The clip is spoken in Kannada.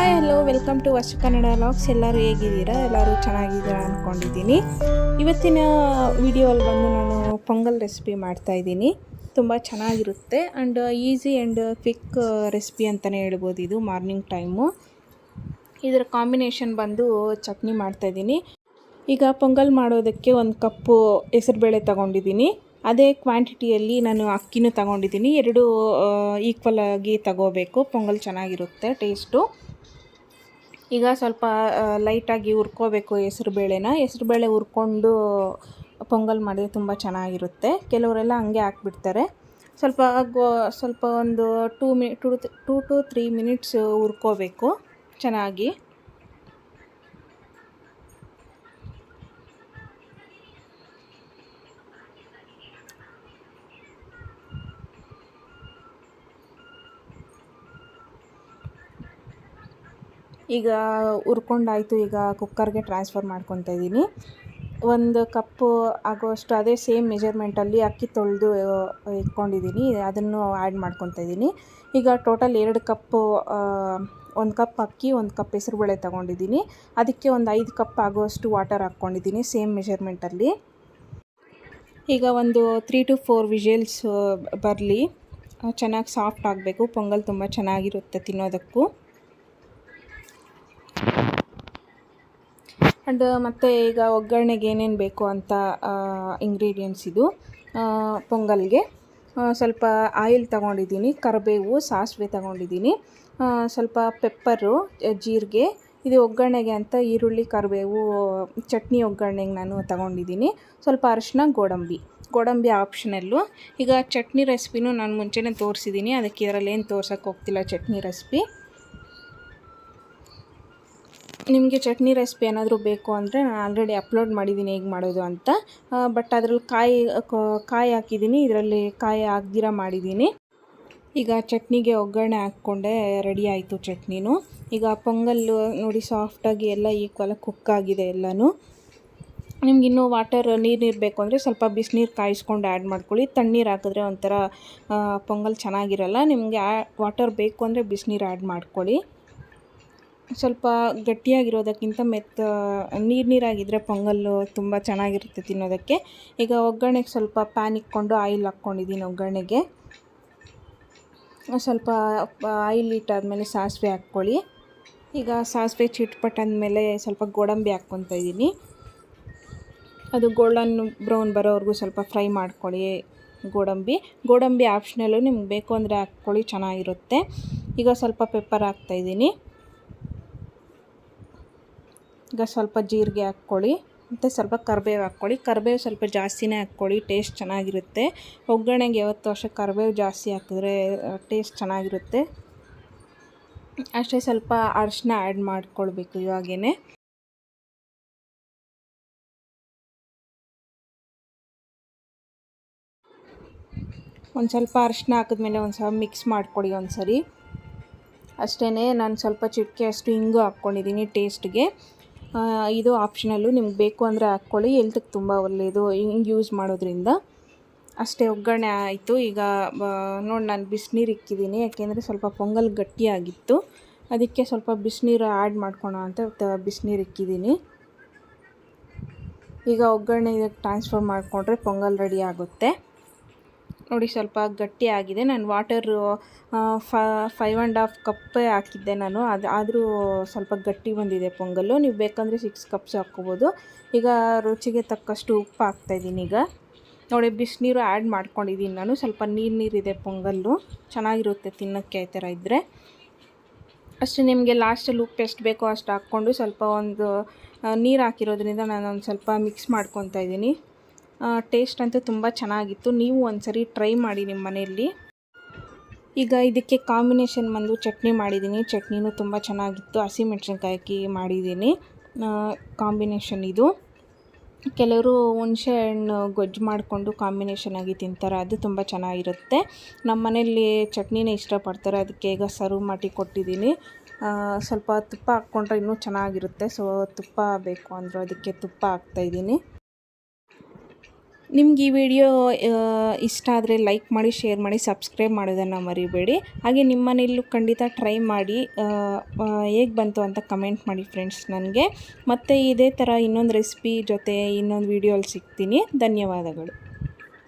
ಹಾಯ್ ಹಲೋ ವೆಲ್ಕಮ್ ಟು ವರ್ಷ ಕನ್ನಡ ವ್ಲಾಗ್ಸ್. ಎಲ್ಲರೂ ಹೇಗಿದ್ದೀರಾ? ಎಲ್ಲರೂ ಚೆನ್ನಾಗಿದ್ದೀರಾ ಅಂದ್ಕೊಂಡಿದ್ದೀನಿ. ಇವತ್ತಿನ ವಿಡಿಯೋಲ್ಲಿ ಬಂದು ನಾನು ಪೊಂಗಲ್ ರೆಸಿಪಿ ಮಾಡ್ತಾಯಿದ್ದೀನಿ. ತುಂಬ ಚೆನ್ನಾಗಿರುತ್ತೆ and easy and quick recipe ಅಂತಲೇ ಹೇಳ್ಬೋದು. ಇದು ಮಾರ್ನಿಂಗ್ ಟೈಮು. ಇದರ ಕಾಂಬಿನೇಷನ್ ಬಂದು ಚಟ್ನಿ ಮಾಡ್ತಾಯಿದ್ದೀನಿ. ಈಗ ಪೊಂಗಲ್ ಮಾಡೋದಕ್ಕೆ 1 ಕಪ್ಪು ಹೆಸರುಬೇಳೆ ತೊಗೊಂಡಿದ್ದೀನಿ. ಅದೇ ಕ್ವಾಂಟಿಟಿಯಲ್ಲಿ ನಾನು ಅಕ್ಕಿನೂ ತೊಗೊಂಡಿದ್ದೀನಿ. 2 ಈಕ್ವಲ್ ಆಗಿ ತಗೋಬೇಕು, ಪೊಂಗಲ್ ಚೆನ್ನಾಗಿರುತ್ತೆ ಟೇಸ್ಟು. ಈಗ ಸ್ವಲ್ಪ ಲೈಟಾಗಿ ಹುರ್ಕೋಬೇಕು ಹೆಸರುಬೇಳೆ ಹುರ್ಕೊಂಡು ಪೊಂಗಲ್ ಮಾಡಿದ್ರೆ ತುಂಬ ಚೆನ್ನಾಗಿರುತ್ತೆ. ಕೆಲವರೆಲ್ಲ ಹಂಗೆ ಹಾಕ್ಬಿಡ್ತಾರೆ. ಸ್ವಲ್ಪ ಒಂದು 2 to 3 ಮಿನಿಟ್ಸ್ ಹುರ್ಕೋಬೇಕು ಚೆನ್ನಾಗಿ. ಈಗ ಹುರ್ಕೊಂಡಾಯಿತು. ಈಗ ಕುಕ್ಕರ್ಗೆ ಟ್ರಾನ್ಸ್ಫರ್ ಮಾಡ್ಕೊತಾ ಇದ್ದೀನಿ. 1 ಕಪ್ಪು ಆಗೋಷ್ಟು ಅದೇ ಸೇಮ್ ಮೆಜರ್ಮೆಂಟಲ್ಲಿ ಅಕ್ಕಿ ತೊಳೆದು ಇಟ್ಕೊಂಡಿದ್ದೀನಿ, ಅದನ್ನು ಆ್ಯಡ್ ಮಾಡ್ಕೊತಾ ಇದ್ದೀನಿ. ಈಗ ಟೋಟಲ್ 2 ಕಪ್ಪು, 1 ಕಪ್ ಅಕ್ಕಿ, 1 ಕಪ್ ಹೆಸರುಬೇಳೆ ತೊಗೊಂಡಿದ್ದೀನಿ. ಅದಕ್ಕೆ ಒಂದು 5 ಕಪ್ ಆಗೋಷ್ಟು ವಾಟರ್ ಹಾಕ್ಕೊಂಡಿದ್ದೀನಿ ಸೇಮ್ ಮೆಜರ್ಮೆಂಟಲ್ಲಿ. ಈಗ ಒಂದು 3 to 4 ವಿಷಲ್ಸ್ ಬರಲಿ, ಚೆನ್ನಾಗಿ ಸಾಫ್ಟ್ ಆಗಬೇಕು. ಪೊಂಗಲ್ ತುಂಬ ಚೆನ್ನಾಗಿರುತ್ತೆ ತಿನ್ನೋದಕ್ಕೂ. ಆ್ಯಂಡ್ ಮತ್ತು ಈಗ ಒಗ್ಗರಣೆಗೆ ಏನೇನು ಬೇಕು ಅಂತ ಇಂಗ್ರೀಡಿಯೆಂಟ್ಸ್ ಇದು. ಪೊಂಗಲ್ಗೆ ಸ್ವಲ್ಪ ಆಯಿಲ್ ತೊಗೊಂಡಿದ್ದೀನಿ, ಕರಿಬೇವು, ಸಾಸಿವೆ ತೊಗೊಂಡಿದ್ದೀನಿ, ಸ್ವಲ್ಪ ಪೆಪ್ಪರು, ಜೀರಿಗೆ. ಇದು ಒಗ್ಗರಣೆಗೆ ಅಂತ ಈರುಳ್ಳಿ, ಕರಿಬೇವು, ಚಟ್ನಿ ಒಗ್ಗರಣೆಗೆ ನಾನು ತೊಗೊಂಡಿದ್ದೀನಿ. ಸ್ವಲ್ಪ ಅರಿಶಿನ, ಗೋಡಂಬಿ ಆಪ್ಷನಲ್ಲು. ಈಗ ಚಟ್ನಿ ರೆಸಿಪಿನೂ ನಾನು ಮುಂಚೆನೇ ತೋರಿಸಿದ್ದೀನಿ, ಅದಕ್ಕೆ ಇದರಲ್ಲಿ ಏನು ತೋರ್ಸೋಕ್ಕೆ ಹೋಗ್ತಿಲ್ಲ ಚಟ್ನಿ ರೆಸಿಪಿ. ನಿಮಗೆ ಚಟ್ನಿ ರೆಸಿಪಿ ಏನಾದರೂ ಬೇಕು ಅಂದರೆ ನಾನು ಆಲ್ರೆಡಿ ಅಪ್ಲೋಡ್ ಮಾಡಿದ್ದೀನಿ ಹೇಗೆ ಮಾಡೋದು ಅಂತ. ಬಟ್ ಅದರಲ್ಲಿ ಕಾಯಿ ಹಾಕಿದ್ದೀನಿ, ಇದರಲ್ಲಿ ಕಾಯಿ ಹಾಕ್ದಿರ ಮಾಡಿದ್ದೀನಿ. ಈಗ ಚಟ್ನಿಗೆ ಒಗ್ಗರಣೆ ಹಾಕ್ಕೊಂಡೆ, ರೆಡಿ ಆಯಿತು ಚಟ್ನಿನೂ. ಈಗ ಪೊಂಗಲ್ಲು ನೋಡಿ ಸಾಫ್ಟಾಗಿ ಎಲ್ಲ ಈಕ್ವಲಾಗಿ ಕುಕ್ ಆಗಿದೆ ಎಲ್ಲನೂ. ನಿಮ್ಗೆ ಇನ್ನೂ ನೀರು ಬೇಕು ಅಂದರೆ ಸ್ವಲ್ಪ ಬಿಸಿನೀರು ಕಾಯಿಸ್ಕೊಂಡು ಆ್ಯಡ್ ಮಾಡ್ಕೊಳ್ಳಿ. ತಣ್ಣೀರು ಹಾಕಿದ್ರೆ ಒಂಥರ ಪೊಂಗಲ್ ಚೆನ್ನಾಗಿರಲ್ಲ. ನಿಮಗೆ ವಾಟರ್ ಬೇಕು ಅಂದರೆ ಬಿಸಿನೀರು ಆ್ಯಡ್ ಮಾಡ್ಕೊಳ್ಳಿ. ಸ್ವಲ್ಪ ಗಟ್ಟಿಯಾಗಿರೋದಕ್ಕಿಂತ ನೀರಾಗಿದ್ದರೆ ಪೊಂಗಲ್ಲು ತುಂಬ ಚೆನ್ನಾಗಿರುತ್ತೆ ತಿನ್ನೋದಕ್ಕೆ. ಈಗ ಒಗ್ಗರಣೆಗೆ ಸ್ವಲ್ಪ ಪ್ಯಾನ್ ಇಟ್ಕೊಂಡು ಆಯಿಲ್ ಹಾಕ್ಕೊಂಡಿದ್ದೀನಿ. ಒಗ್ಗರಣೆಗೆ ಸ್ವಲ್ಪ ಆಯಿಲ್ ಇಟ್ಟಾದಮೇಲೆ ಸಾಸಿವೆ ಹಾಕ್ಕೊಳ್ಳಿ. ಈಗ ಸಾಸಿವೆ ಚಿಟ್ಪಟ್ಟಂದಮೇಲೆ ಸ್ವಲ್ಪ ಗೋಡಂಬಿ ಹಾಕ್ಕೊತಾ ಇದ್ದೀನಿ. ಅದು ಗೋಲ್ಡನ್ ಬ್ರೌನ್ ಬರೋವರೆಗೂ ಸ್ವಲ್ಪ ಫ್ರೈ ಮಾಡ್ಕೊಳ್ಳಿ. ಗೋಡಂಬಿ ಆಪ್ಷನಲ್ಲು, ನಿಮ್ಗೆ ಬೇಕು ಅಂದರೆ ಹಾಕ್ಕೊಳ್ಳಿ, ಚೆನ್ನಾಗಿರುತ್ತೆ. ಈಗ ಸ್ವಲ್ಪ ಪೆಪ್ಪರ್ ಹಾಕ್ತಾಯಿದ್ದೀನಿ. ಈಗ ಸ್ವಲ್ಪ ಜೀರಿಗೆ ಹಾಕ್ಕೊಳ್ಳಿ, ಮತ್ತು ಸ್ವಲ್ಪ ಕರಿಬೇವು ಹಾಕ್ಕೊಳ್ಳಿ. ಕರಿಬೇವು ಸ್ವಲ್ಪ ಜಾಸ್ತಿನೇ ಹಾಕ್ಕೊಳ್ಳಿ, ಟೇಸ್ಟ್ ಚೆನ್ನಾಗಿರುತ್ತೆ. ಒಗ್ಗರಣೆಗೆ ಯಾವತ್ತೂ ಅಷ್ಟೇ ಕರಿಬೇವು ಜಾಸ್ತಿ ಹಾಕಿದ್ರೆ ಟೇಸ್ಟ್ ಚೆನ್ನಾಗಿರುತ್ತೆ. ಅಷ್ಟೇ ಸ್ವಲ್ಪ ಅರಿಶಿನ ಆ್ಯಡ್ ಮಾಡ್ಕೊಳ್ಬೇಕು ಇವಾಗೇ. ಒಂದು ಸ್ವಲ್ಪ ಅರಿಶಿನ ಹಾಕಿದ್ಮೇಲೆ ಒಂದು ಸ್ವಲ್ಪ ಮಿಕ್ಸ್ ಮಾಡ್ಕೊಳ್ಳಿ ಒಂದು ಸರಿ. ಅಷ್ಟೇ. ನಾನು ಸ್ವಲ್ಪ ಚಿಟಿಕೆ ಅಷ್ಟು ಹಿಂಗು ಹಾಕ್ಕೊಂಡಿದ್ದೀನಿ ಟೇಸ್ಟ್ಗೆ. ಇದು ಆಪ್ಷನಲ್ಲು, ನಿಮ್ಗೆ ಬೇಕು ಅಂದರೆ ಹಾಕ್ಕೊಳ್ಳಿ, ಹೆಲ್ತಿಗೆ ತುಂಬ ಒಳ್ಳೆಯದು ಹಿಂಗೆ ಯೂಸ್ ಮಾಡೋದ್ರಿಂದ. ಅಷ್ಟೇ, ಒಗ್ಗರಣೆ ಆಯಿತು. ಈಗ ನೋಡಿ ನಾನು ಬಿಸಿನೀರು ಇಕ್ಕಿದ್ದೀನಿ, ಯಾಕೆಂದರೆ ಸ್ವಲ್ಪ ಪೊಂಗಲ್ ಗಟ್ಟಿಯಾಗಿತ್ತು, ಅದಕ್ಕೆ ಸ್ವಲ್ಪ ಬಿಸಿನೀರು ಆ್ಯಡ್ ಮಾಡ್ಕೊಳ್ಳೋ ಅಂತ ಬಿಸಿನೀರು ಇಕ್ಕಿದ್ದೀನಿ. ಈಗ ಒಗ್ಗರಣೆ ಇದಕ್ಕೆ ಟ್ರಾನ್ಸ್ಫರ್ ಮಾಡಿಕೊಂಡ್ರೆ ಪೊಂಗಲ್ ರೆಡಿ ಆಗುತ್ತೆ. ನೋಡಿ ಸ್ವಲ್ಪ ಗಟ್ಟಿಯಾಗಿದೆ. ನಾನು ವಾಟರು 5.5 ಕಪ್ಪೇ ಹಾಕಿದ್ದೆ ನಾನು, ಆದರೂ ಸ್ವಲ್ಪ ಗಟ್ಟಿ ಬಂದಿದೆ ಪೊಂಗಲ್ಲು. ನೀವು ಬೇಕಂದರೆ 6 ಕಪ್ಸ್ ಹಾಕ್ಕೋಬೋದು. ಈಗ ರುಚಿಗೆ ತಕ್ಕಷ್ಟು ಉಪ್ಪು ಹಾಕ್ತಾಯಿದ್ದೀನಿ. ಈಗ ನೋಡಿ ಬಿಸಿನೀರು ಆ್ಯಡ್ ಮಾಡ್ಕೊಂಡಿದ್ದೀನಿ ನಾನು. ಸ್ವಲ್ಪ ನೀರಿದೆ ಪೊಂಗಲ್ಲು, ಚೆನ್ನಾಗಿರುತ್ತೆ ತಿನ್ನೋಕ್ಕೆ ಈ ಥರ ಇದ್ದರೆ. ಅಷ್ಟೇ, ನಿಮಗೆ ಲಾಸ್ಟಲ್ಲಿ ಉಪ್ಪು ಎಷ್ಟು ಬೇಕೋ ಅಷ್ಟು ಹಾಕ್ಕೊಂಡು ಸ್ವಲ್ಪ ನೀರು ಹಾಕಿರೋದ್ರಿಂದ ನಾನು ಒಂದು ಸ್ವಲ್ಪ ಮಿಕ್ಸ್ ಮಾಡ್ಕೊತಾ ಇದ್ದೀನಿ. ಟೇಸ್ಟ್ ಅಂತೂ ತುಂಬ ಚೆನ್ನಾಗಿತ್ತು. ನೀವು ಒಂದು ಸರಿ ಟ್ರೈ ಮಾಡಿ ನಿಮ್ಮ ಮನೆಯಲ್ಲಿ. ಈಗ ಇದಕ್ಕೆ ಕಾಂಬಿನೇಷನ್ ಬಂದು ಚಟ್ನಿ ಮಾಡಿದ್ದೀನಿ. ಚಟ್ನಿನೂ ತುಂಬ ಚೆನ್ನಾಗಿತ್ತು. ಹಸಿಮೆಣ್ಸಿನ್ಕಾಯಿ ಹಾಕಿ ಮಾಡಿದ್ದೀನಿ ಕಾಂಬಿನೇಷನ್ ಇದು. ಕೆಲವರು ಹುಣಸೆ ಹಣ್ಣು ಗೊಜ್ಜು ಮಾಡಿಕೊಂಡು ಕಾಂಬಿನೇಷನ್ ಆಗಿ ತಿಂತಾರೆ, ಅದು ತುಂಬ ಚೆನ್ನಾಗಿರುತ್ತೆ. ನಮ್ಮ ಮನೆಯಲ್ಲಿ ಚಟ್ನಿನೇ ಇಷ್ಟಪಡ್ತಾರೆ, ಅದಕ್ಕೆ ಈಗ ಸರ್ವ್ ಮಾಡಿ ಕೊಟ್ಟಿದ್ದೀನಿ. ಸ್ವಲ್ಪ ತುಪ್ಪ ಹಾಕ್ಕೊಂಡ್ರೆ ಇನ್ನೂ ಚೆನ್ನಾಗಿರುತ್ತೆ. ಸೊ ತುಪ್ಪ ಬೇಕು ಅಂದರು, ಅದಕ್ಕೆ ತುಪ್ಪ ಹಾಕ್ತಾಯಿದ್ದೀನಿ. ನಿಮ್ಗೆ ಈ ವಿಡಿಯೋ ಇಷ್ಟ ಆದರೆ ಲೈಕ್ ಮಾಡಿ, ಶೇರ್ ಮಾಡಿ, ಸಬ್ಸ್ಕ್ರೈಬ್ ಮಾಡೋದನ್ನು ಮರಿಬೇಡಿ. ಹಾಗೆ ನಿಮ್ಮ ಮನೆಯಲ್ಲೂ ಖಂಡಿತ ಟ್ರೈ ಮಾಡಿ ಹೇಗೆ ಬಂತು ಅಂತ ಕಮೆಂಟ್ ಮಾಡಿ ಫ್ರೆಂಡ್ಸ್ ನನಗೆ. ಮತ್ತು ಇದೇ ಥರ ಇನ್ನೊಂದು ರೆಸಿಪಿ ಜೊತೆ ಇನ್ನೊಂದು ವಿಡಿಯೋಲ್ಲಿ ಸಿಗ್ತೀನಿ. ಧನ್ಯವಾದಗಳು.